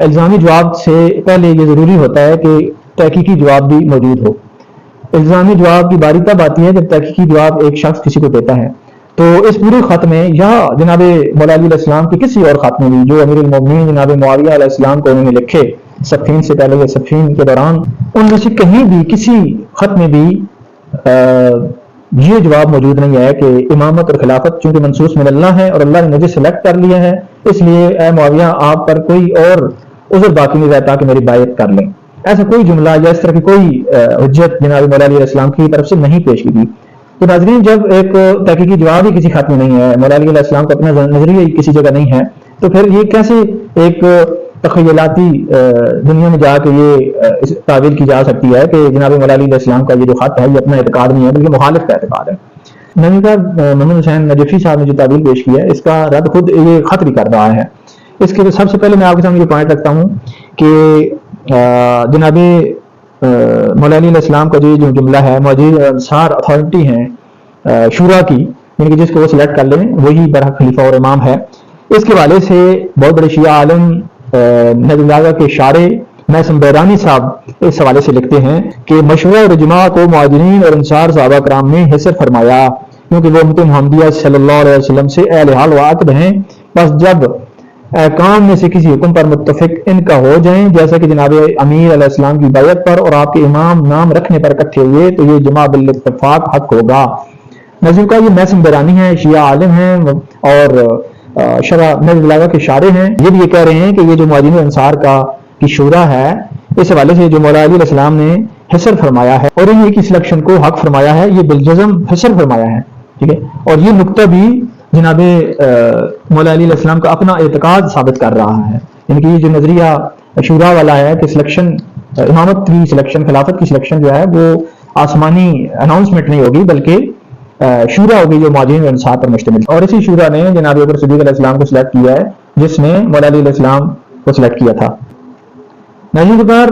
الزامی جواب سے پہلے یہ ضروری ہوتا ہے کہ تحقیقی جواب بھی موجود ہو۔ الزامی جواب کی باری تب آتی ہے جب تحقیقی جواب ایک شخص کسی کو دیتا ہے۔ تو اس پورے خط میں یا جناب مولا علی علیہ السلام کے کسی اور خط میں بھی جو امیر المومنین جناب معاویہ علیہ السلام کو انہوں نے لکھے صفین سے پہلے یا صفین کے دوران، ان میں سے کہیں بھی کسی خط میں بھی یہ جواب موجود نہیں ہے کہ امامت اور خلافت چونکہ منصوص من اللہ ہے اور اللہ نے مجھے سلیکٹ کر لیا ہے، اس لیے اے معاویہ آپ پر کوئی اور عذر باقی نہیں رہتا کہ میری بیعت کر لیں۔ ایسا کوئی جملہ یا اس طرح کی کوئی حجت جناب مولا علی علیہ السلام کی طرف سے نہیں پیش کی گئی۔ تو ناظرین، جب ایک تحقیقی جواب ہی کسی خط میں نہیں ہے، مولا علی علیہ السلام کا اپنا نظریہ ہی کسی جگہ نہیں ہے، تو پھر یہ کیسے ایک تخیلاتی دنیا میں جا کے یہ تعویل کی جا سکتی ہے کہ جناب مولا علی علیہ السلام کا یہ جو خط ہے یہ اپنا اعتقاد نہیں ہے بلکہ مخالف کا اعتقاد ہے۔ محمد حسین نجفی صاحب نے جو تعویل پیش کی ہے اس کا رد خود یہ خط بھی کر رہا ہے۔ اس کے سب سے پہلے میں آپ کے سامنے یہ پوائنٹ رکھتا ہوں کہ جناب مولا علی علیہ السلام کا جو جملہ ہے موجود انصار اتھارٹی ہیں شورا کی، یعنی کہ جس کو وہ سلیکٹ کر لیں وہی برحق خلیفہ اور امام ہے، اس کے حوالے سے بہت بڑے شیعہ عالم نجم اللہ کے شارع محسن بیرانی صاحب اس حوالے سے لکھتے ہیں کہ مشورہ اور اجماع کو مہاجرین اور انصار صحابہ کرام نے حصر فرمایا کیونکہ وہ امت محمدیہ صلی اللہ علیہ وسلم سے اہل حال و عقد ہیں، بس جب احکام میں سے کسی حکم پر متفق ان کا ہو جائیں جیسا کہ جناب امیر علیہ السلام کی بیعت پر اور آپ کے امام نام رکھنے پر اکٹھے ہوئے تو یہ جماع بالاتفاق حق ہوگا۔ نظیم کا یہ محسن بیرانی ہے، شیعہ عالم ہیں اور شرح نجم اللہ کے شارع ہیں، یہ بھی یہ کہہ رہے ہیں کہ یہ جو مہاجرین انصار کی شورا ہے اس حوالے سے جو مولا علی علیہ السلام نے حصر فرمایا ہے اور انہیں کی سلیکشن کو حق فرمایا ہے، یہ بالجزم حصر فرمایا ہے، ٹھیک ہے، اور یہ نقطہ بھی جناب مولا علی علیہ السلام کا اپنا اعتقاد ثابت کر رہا ہے، یعنی کہ یہ جو نظریہ شورا والا ہے کہ سلیکشن امامت کی سلیکشن خلافت کی سلیکشن جو ہے وہ آسمانی اناؤنسمنٹ نہیں ہوگی بلکہ شورا ہوگی جو مہاجرین انصار پر مشتمل، اور اسی شورا نے جناب ابو بکر صدیق علیہ السلام کو سلیکٹ کیا ہے جس نے مولا علی علیہ السلام کو سلیکٹ کیا تھا۔ ناظرین بار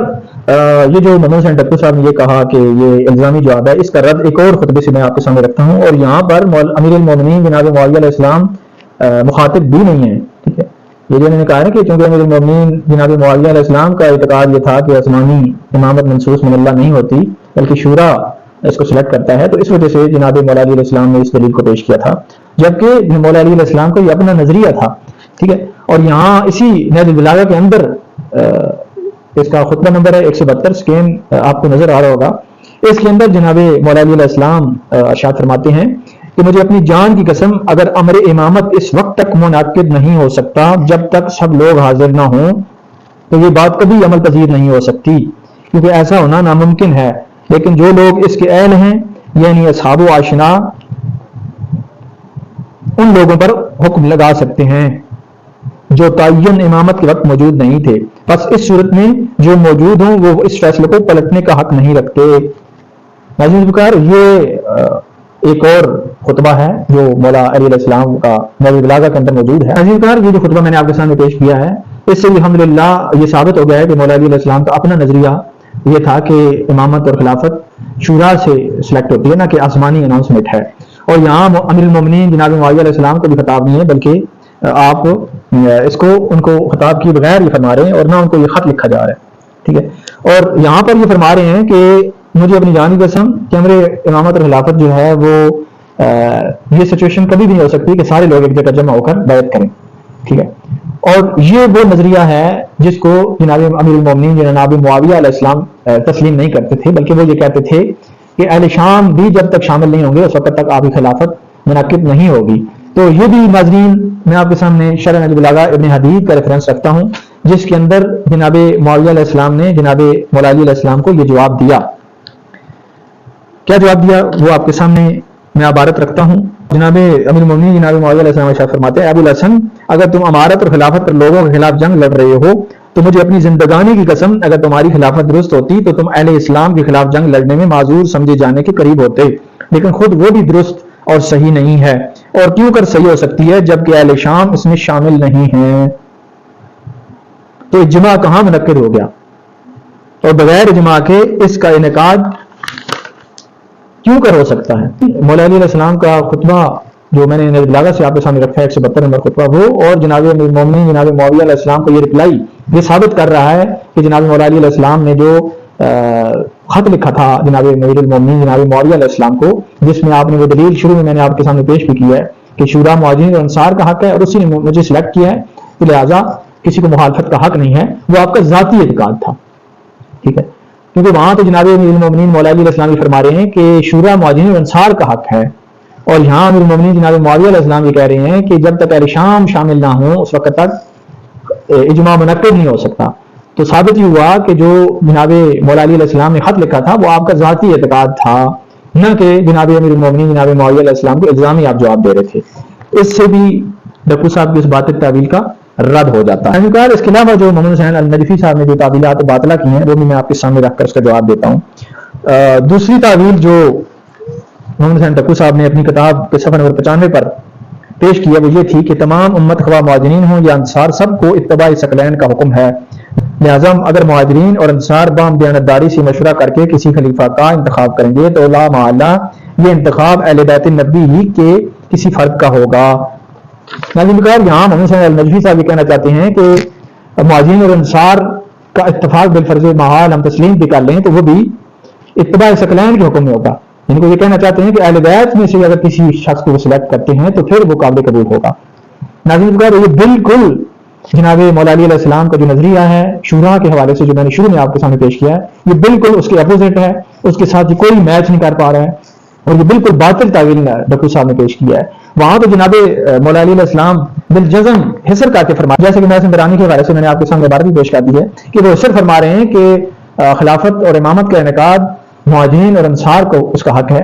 یہ جو محمد حسین ڈپو صاحب نے یہ کہا کہ یہ الزامی جواب ہے، اس کا رد ایک اور خطبے سے میں آپ کے سامنے رکھتا ہوں، اور یہاں پر امیر المومنین جناب معاویہ علیہ السلام مخاطب بھی نہیں ہیں، ٹھیک ہے، یہ جو انہوں نے کہا ہے کہ چونکہ امیر المومنین جناب معاویہ علیہ السلام کا اعتقاد یہ تھا کہ آسمانی امامت منصوص من اللہ نہیں ہوتی بلکہ شورا اس کو سلیکٹ کرتا ہے، تو اس وجہ سے جناب مولا علی علیہ السلام نے اس دلیل کو پیش کیا تھا، جبکہ مولا علی علیہ السلام کا یہ اپنا نظریہ تھا، ٹھیک ہے، اور یہاں اسی نہج البلاغہ کے اندر اس کا خطبہ نمبر ہے 172 سکین آپ کو نظر آ رہا ہوگا، اس کے اندر جناب مولا علی علیہ السلام ارشاد فرماتے ہیں کہ مجھے اپنی جان کی قسم اگر امر امامت اس وقت تک منعقد نہیں ہو سکتا جب تک سب لوگ حاضر نہ ہوں تو یہ بات کبھی عمل پذیر نہیں ہو سکتی، کیونکہ ایسا ہونا ناممکن ہے، لیکن جو لوگ اس کے اہل ہیں یعنی اصحاب و آشنا ان لوگوں پر حکم لگا سکتے ہیں جو تعین امامت کے وقت موجود نہیں تھے، بس اس صورت میں جو موجود ہوں وہ اس فیصلے کو پلٹنے کا حق نہیں رکھتے۔ عزیز بکار، یہ ایک اور خطبہ ہے جو مولا علی علیہ السلام کا نہج البلاغہ کے اندر موجود ہے۔ عزیز بکار، یہ جو خطبہ میں نے آپ کے سامنے پیش کیا ہے اس سے الحمدللہ یہ ثابت ہو گیا ہے کہ مولا علی علیہ السلام کا اپنا نظریہ یہ تھا کہ امامت اور خلافت شورا سے سلیکٹ ہوتی ہے، نہ کہ آسمانی اناؤنسمنٹ ہے، اور یہاں امیر المومنین جناب معاویہ علیہ السلام کو بھی خطاب نہیں ہے بلکہ آپ اس کو ان کو خطاب کیے بغیر یہ فرما رہے ہیں اور نہ ان کو یہ خط لکھا جا رہا ہے، ٹھیک ہے، اور یہاں پر یہ فرما رہے ہیں کہ مجھے اپنی جان کی قسم کہ امر امامت اور خلافت جو ہے وہ یہ سچویشن کبھی بھی نہیں ہو سکتی کہ سارے لوگ ایک جگہ جمع ہو کر بیعت کریں، ٹھیک ہے، اور یہ وہ نظریہ ہے جس کو جناب امیر المومنین جناب معاویہ علیہ السلام تسلیم نہیں کرتے تھے، بلکہ وہ یہ کہتے تھے کہ اہل شام بھی جب تک شامل نہیں ہوں گے اس وقت تک آپ کی خلافت منعقد نہیں ہوگی۔ تو یہ بھی ناظرین میں آپ کے سامنے شرح نہج البلاغہ ابن حدید کا ریفرنس رکھتا ہوں جس کے اندر جناب معاویہ علیہ السلام نے جناب مولا علی علیہ السلام کو یہ جواب دیا۔ کیا جواب دیا وہ آپ کے سامنے میں عبارت رکھتا ہوں۔ جناب امیر المومنین جناب معاویہ علیہ السلام ارشاد فرماتے ہیں، ابو الحسن اگر تم امارت اور خلافت پر لوگوں کے خلاف جنگ لڑ رہے ہو تو مجھے اپنی زندگانی کی قسم اگر تمہاری خلافت درست ہوتی تو تم اہل اسلام کے خلاف جنگ لڑنے میں معذور سمجھے جانے کے قریب ہوتے، لیکن خود وہ بھی درست اور صحیح نہیں ہے، اور کیوں کر صحیح ہو سکتی ہے جبکہ اہل شام اس میں شامل نہیں ہیں۔ تو اجماع کہاں منعقد ہو گیا، اور بغیر اجماع کے اس کا انعقاد کیوں کر ہو سکتا ہے؟ مولا علی علیہ السلام کا خطبہ جو میں نے نہج البلاغہ سے آپ کے سامنے رکھا ہے 172 نمبر خطبہ وہ، اور جناب امیر المومنین جناب معاویہ علیہ السلام کو یہ رپلائی یہ ثابت کر رہا ہے کہ جناب مولا علی علیہ السلام نے جو خط لکھا تھا جناب امیر المومنین جناب معاویہ علیہ السلام کو، جس میں آپ نے وہ دلیل شروع میں نے آپ کے سامنے پیش بھی کی ہے کہ شورا مہاجرین اور انصار کا حق ہے اور اسی نے مجھے سلیکٹ کیا ہے، تو لہٰذا کسی کو مخالفت کا حق نہیں ہے، وہ آپ کا ذاتی اعتقاد تھا، ٹھیک ہے، کیونکہ وہاں تو جناب امیر المومنین مولا علی علیہ السلام یہ فرما رہے ہیں کہ شورا مہاجرین اور انصار کا حق ہے، اور یہاں امیر المومنین جناب معاویہ علیہ السلام یہ کہہ رہے ہیں کہ جب تک اہل شام شامل نہ ہوں اس وقت تک اجماع منعقد نہیں ہو سکتا۔ تو ثابت یہ ہوا کہ جو جناب مولا علی علیہ السلام نے خط لکھا تھا وہ آپ کا ذاتی اعتقاد تھا، نہ کہ جناب امیر المومنین جناب معاویہ علیہ السلام کو الزامی آپ جواب دے رہے تھے۔ اس سے بھی ڈکو صاحب کی اس باطل تعویل کا رد ہو جاتا ہے۔ اس کے علاوہ جو محمد حسین النجفی صاحب نے جو تعویلات باطلہ کی ہیں وہ بھی میں آپ کے سامنے رکھ کر اس کا جواب دیتا ہوں۔ دوسری تعویل جو محمد حسین ڈکو صاحب نے اپنی کتاب کے صفحہ نمبر 95 پر پیش کیا وہ یہ تھی کہ تمام امت خواہ مہاجرین ہوں یا انصار سب کو اتباع ثقلین کا حکم ہے، لہذا اگر مہاجرین اور انصار باہم دیانتداری سے مشورہ کر کے کسی خلیفہ کا انتخاب کریں گے تو لا محالہ یہ انتخاب اہل بیت النبی ہی کے کسی فرد کا ہوگا۔ یہاں محمد حسین النجفی صاحب یہ کہنا چاہتے ہیں کہ مہاجرین اور انصار کا اتفاق بالفرض محال ہم تسلیم بھی کر لیں تو وہ بھی اتباع ثقلین کے حکم میں ہوگا، ان کو یہ کہنا چاہتے ہیں کہ اہل بیت میں سے اگر کسی شخص کو سلیکٹ کرتے ہیں تو پھر وہ قابل قبول ہوگا۔ ناظرین یہ بالکل جناب مولا علی علیہ السلام کا جو نظریہ ہے شورا کے حوالے سے جو میں نے شروع میں آپ کے سامنے پیش کیا ہے یہ بالکل اس کے اپوزٹ ہے، اس کے ساتھ یہ کوئی میچ نہیں کر پا رہا ہے اور یہ بالکل باطل تعویل ڈکو صاحب نے پیش کیا ہے۔ وہاں تو جناب مولا علی علیہ السلام بالجزم حصر کر کے فرمایا، جیسے کہ محسن درانی کے حوالے سے میں نے آپ کے سامنے عبارت بھی پیش کر دی ہے کہ وہ حصر فرما رہے ہیں کہ خلافت اور امامت کا انعقاد مہاجرین اور انصار کو اس کا حق ہے،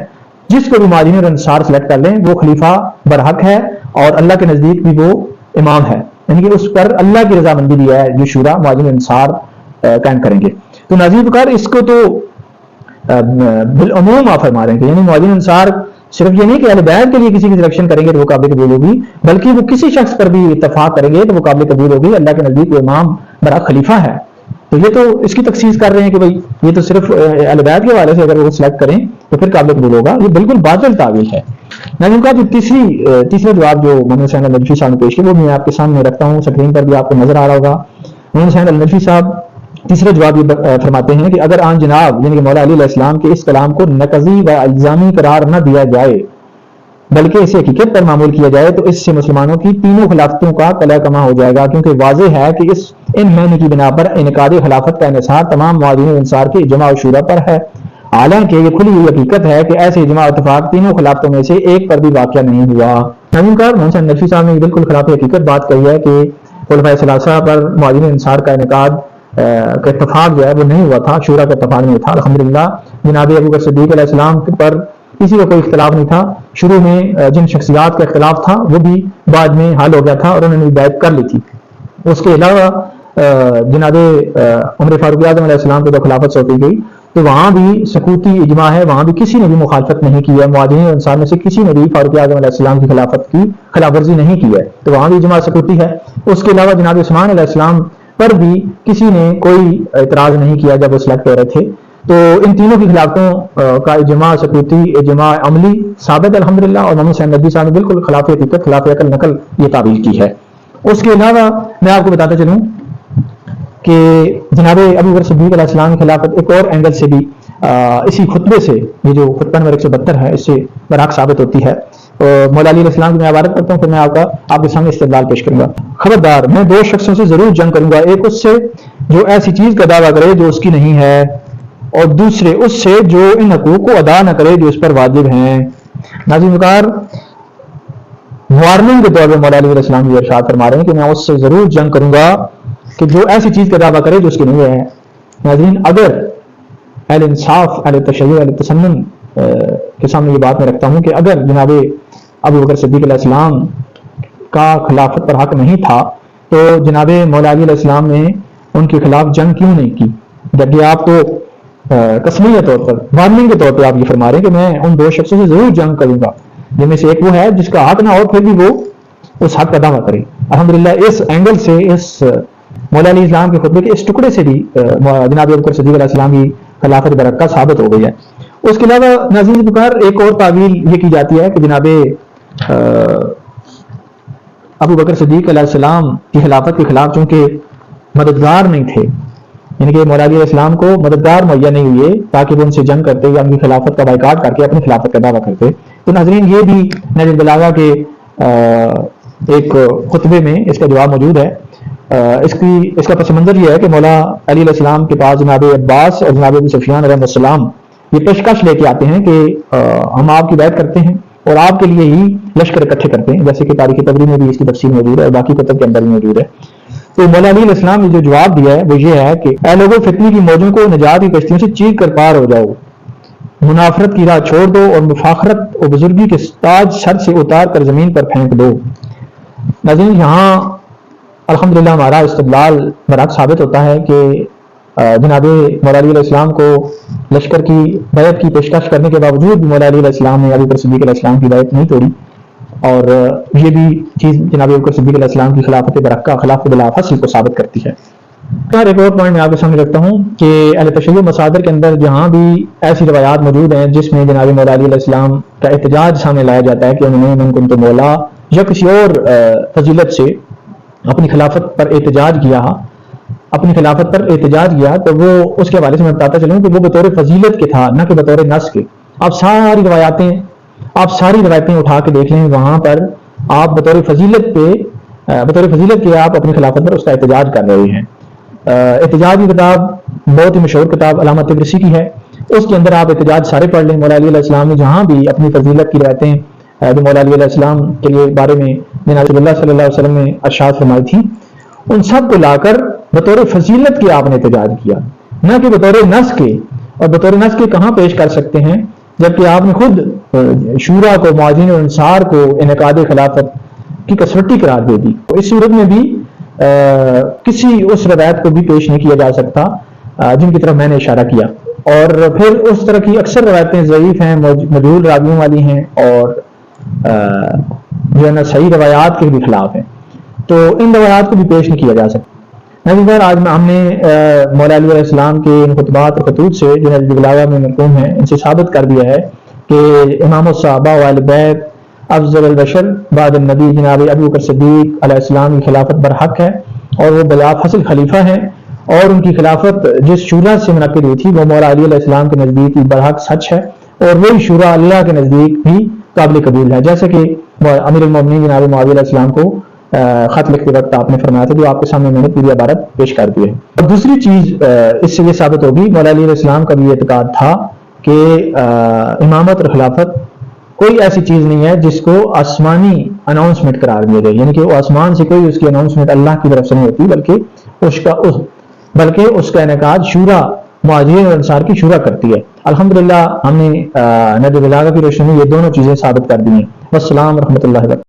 جس کو بھی مہاجرین اور انصار سلیکٹ کر لیں وہ خلیفہ برحق ہے اور اللہ کے نزدیک بھی وہ امام ہے، یعنی کہ اس پر اللہ کی رضامندی بھی ہے جو شورا مہاجرین انصار قائم کریں گے۔ تو ناظرین بکار اس کو تو بالعموم آپ فرما رہے ہیں کہ یعنی مہاجرین انصار صرف یہ نہیں کہ اہل بیت کے لیے کسی کی سلیکشن کریں گے تو وہ قابل قبول ہوگی، بلکہ وہ کسی شخص پر بھی اتفاق کریں گے تو وہ قابل قبول ہوگی، اللہ کے نزدیک وہ امام برحق خلیفہ ہے۔ تو یہ تو اس کی تخصیص کر رہے ہیں کہ بھائی یہ تو صرف اہل بیت کے حوالے سے اگر وہ سلیکٹ کریں تو پھر قابل قبول ہوگا، یہ بالکل باطل تعویل ہے۔ ناظرین کا جو تیسرا جواب جو محمد حسین النجفی صاحب نے پیش کیا وہ میں آپ کے سامنے رکھتا ہوں، سکرین پر بھی آپ کو نظر آ رہا ہوگا۔ محمد حسین النجفی صاحب تیسرا جواب یہ فرماتے ہیں کہ اگر آن جناب یعنی کہ مولا علی علیہ السلام کے اس کلام کو نقضی و الزامی قرار نہ دیا جائے بلکہ اسے حقیقت پر معمول کیا جائے تو اس سے مسلمانوں کی تینوں خلافتوں کا قلع کما ہو جائے گا، کیونکہ واضح ہے کہ ان معنی کی بنا پر انعقاد خلافت کا انحصار تمام مہاجرین و انصار کے اجماع و شورا پر ہے، حالانکہ یہ کھلی ہوئی حقیقت ہے کہ ایسے اجماع اتفاق تینوں خلافتوں میں سے ایک پر بھی واقع نہیں ہوا۔ محمد حسین نقوی صاحب نے بالکل خلاف حقیقت بات کہی ہے کہ خلفائے ثلاثہ پر مہاجرین انصار کا انعقاد کا اتفاق جو ہے وہ نہیں ہوا تھا، شورا کا اتفاق نہیں تھا۔ الحمدللہ جناب ابوبکر صدیق علیہ السلام پر کسی کا کوئی اختلاف نہیں تھا، شروع میں جن شخصیات کا اختلاف تھا وہ بھی بعد میں حل ہو گیا تھا اور انہوں نے بیعت کر لی تھی۔ اس کے علاوہ جناب عمر فاروق اعظم علیہ السلام کو جو خلافت سونپی گئی تو وہاں بھی سکوتی اجماع ہے، وہاں بھی کسی نے بھی مخالفت نہیں کی ہے، مہاجرین انصار میں سے کسی نے بھی فاروق اعظم علیہ السلام کی خلافت کی خلاف ورزی نہیں کی ہے، تو وہاں بھی اجماع سکوتی ہے۔ اس کے علاوہ جناب عثمان علیہ السلام پر بھی کسی نے کوئی اعتراض نہیں کیا جب وہ سلیکٹ ہو رہے تھے۔ تو ان تینوں کی خلافتوں کا اجماع سکوتی اجماع عملی ثابت الحمدللہ، اور محمد حسین نقوی صاحب نے بالکل خلاف حقیقت خلاف عقل نقل یہ تعبیر کی ہے۔ اس کے علاوہ میں آپ کو بتاتا چلوں کہ جناب ابوبکر صدیق علیہ السلام کی خلافت ایک اور اینگل سے بھی اسی خطبے سے یہ جو خطبہ نمبر 172 ہے اس سے برحق ثابت ہوتی ہے۔ مولا علی علیہ السلام کی میں عبارت کرتا ہوں پھر میں آپ کے سامنے استدلال پیش کروں گا۔ خبردار میں دو شخصوں سے ضرور جنگ کروں گا، ایک اس سے جو ایسی چیز کا دعویٰ کرے جو اس کی نہیں ہے، اور دوسرے اس سے جو ان حقوق کو ادا نہ کرے جو اس پر واجب ہیں۔ ناظرین وقار وارننگ کے طور پر مولا علی علیہ السلام یہ ارشاد فرما رہے ہیں کہ میں اس سے ضرور جنگ کروں گا کہ جو ایسی چیز کا دعویٰ کرے جو اس کی نہیں ہے۔ ناظرین اگر اہل انصاف اہل تشیع اہل تسنن کے سامنے یہ بات میں رکھتا ہوں کہ اگر جناب ابوبکر صدیق علیہ السلام کا خلافت پر حق نہیں تھا تو جناب مولا علی علیہ السلام نے ان کے خلاف جنگ کیوں نہیں کی، جبکہ آپ کو قسمیہ طور پر وارننگ کے طور پہ آپ یہ فرما رہے ہیں کہ میں ان دو شخصوں سے ضرور جنگ کروں گا، جن میں سے ایک وہ ہے جس کا حق نہ ہو پھر بھی وہ اس حق کا دعویٰ کرے۔ الحمدللہ اس اینگل سے اس مولا علیہ السلام کے خطبے کے اس ٹکڑے سے بھی جناب ابوبکر صدیق علیہ السلام کی خلافت برکہ ثابت ہو گئی ہے۔ اس کے علاوہ ناظرین پکار ایک اور تعویل یہ کی جاتی ہے کہ جناب ابوبکر صدیق علیہ السلام کی خلافت کے خلاف چونکہ مددگار نہیں تھے، یعنی کہ مولا علی علیہ السلام کو مددگار مہیا نہیں ہوئے تاکہ وہ ان سے جنگ کرتے یا ان کی خلافت کا بائیکاٹ کر کے اپنی خلافت کا دعویٰ کرتے۔ تو ناظرین یہ بھی نہج البلاغہ کے ایک خطبے میں اس کا جواب موجود ہے۔ اس کا پس منظر یہ ہے کہ مولا علی علیہ السلام کے پاس جناب عباس اور جناب ابو سفیان علیہ السلام یہ پیشکش لے کے آتے ہیں کہ ہم آپ کی بیعت کرتے ہیں اور آپ کے لیے ہی لشکر اکٹھے کرتے ہیں، جیسے کہ تاریخ طبری میں بھی اس کی تفصیل موجود ہے اور باقی کتب کے اندر بھی موجود ہے۔ تو مولا علی علیہ السلام نے جو جواب دیا ہے وہ یہ ہے کہ اے لوگوں، فتنی کی موجوں کو نجات کی کشتیوں سے چیر کر پار ہو جاؤ، منافرت کی راہ چھوڑ دو اور مفاخرت اور بزرگی کے تاج سر سے اتار کر زمین پر پھینک دو۔ ناظرین یہاں الحمدللہ ہمارا استدلال برعکس ثابت ہوتا ہے کہ جناب مولا علی علیہ السلام کو لشکر کی بیعت کی پیشکش کرنے کے باوجود بھی مولا علی علیہ السلام نے ابو بکر صدیق علیہ السلام کی بیعت نہیں توڑی، اور یہ بھی چیز جناب ابو بکر صدیق علیہ السلام کی خلافت برکہ خلافت بلا فصل کو ثابت کرتی ہے۔ ایک اور پوائنٹ میں آپ کے سامنے رکھتا ہوں کہ اہل تشیع مصادر کے اندر جہاں بھی ایسی روایات موجود ہیں جس میں جناب مولا علی علیہ السلام کا احتجاج سامنے لایا جاتا ہے کہ انہوں نے من کنت مولا یا کسی اور فضیلت سے اپنی خلافت پر احتجاج کیا، تو وہ اس کے حوالے سے میں بتاتا چلوں کہ وہ بطور فضیلت کے تھا، نہ کہ بطور نص کے۔ آپ ساری روایتیں اٹھا کے دیکھ لیں، وہاں پر آپ بطور فضیلت کے آپ اپنی خلافت پر اس کا احتجاج کر رہے ہیں۔ احتجاج کی کتاب بہت ہی مشہور کتاب علامہ طبرسی کی ہے، اس کے اندر آپ احتجاج سارے پڑھ لیں۔ مولا علی علیہ السلام نے جہاں بھی اپنی فضیلت کی روایتیں جو مولا علی علیہ السلام کے لیے بارے میں جناب رسول اللہ صلی اللہ علیہ وسلم نے ارشاد فرمائی تھی، ان سب کو لا کر بطور فضیلت کے آپ نے احتجاج کیا، نہ کہ بطور نص کے۔ اور بطور نص کے کہاں پیش کر سکتے ہیں جبکہ آپ نے خود شورا کو، معاذین اور انصار کو انعقاد خلافت کی کسوٹی قرار دے دی۔ اس صورت میں بھی کسی اس روایت کو بھی پیش نہیں کیا جا سکتا جن کی طرف میں نے اشارہ کیا، اور پھر اس طرح کی اکثر روایتیں ضعیف ہیں، مجہول راویوں والی ہیں، اور جو ہے نا صحیح روایات کے بھی خلاف ہیں، تو ان روایات کو بھی پیش نہیں کیا جا سکتا۔ نظر آج ہم نے مولا علی علیہ السلام کے ان خطبات اور خطوط سے جو نہج البلاغہ میں منقول ہیں ان سے ثابت کر دیا ہے کہ امام الصحابہ وآل بیت افضل البشر بعد النبی جناب ابو بکر صدیق علیہ السلام کی خلافت برحق ہے، اور وہ بلا فصل خلیفہ ہیں، اور ان کی خلافت جس شورا سے منعقد ہوئی تھی وہ مولا علی علیہ السلام کے نزدیک برحق سچ ہے، اور وہی شورا اللہ کے نزدیک بھی قابل قبول ہے، جیسے کہ امیر المومنین جناب معاویہ علیہ السلام کو خط لکھتے وقت آپ نے فرمایا تھا، جو آپ کے سامنے میں نے پوری عبارت پیش کر دی ہے۔ اور دوسری چیز اس سے یہ ثابت ہوگی، مولا علی علیہ السلام کا بھی اعتقاد تھا کہ امامت اور خلافت کوئی ایسی چیز نہیں ہے جس کو آسمانی اناؤنسمنٹ قرار دیا جائے، یعنی کہ وہ آسمان سے کوئی اس کی اناؤنسمنٹ اللہ کی طرف سے نہیں ہوتی، بلکہ اس کا انعقاد شورا، مہاجرین اور انصار کی شورا کرتی ہے۔ الحمدللہ ہم نے نہج البلاغہ کی روشنی میں یہ دونوں چیزیں ثابت کر دی ہیں۔ والسلام ورحمۃ اللہ وبرکاتہ۔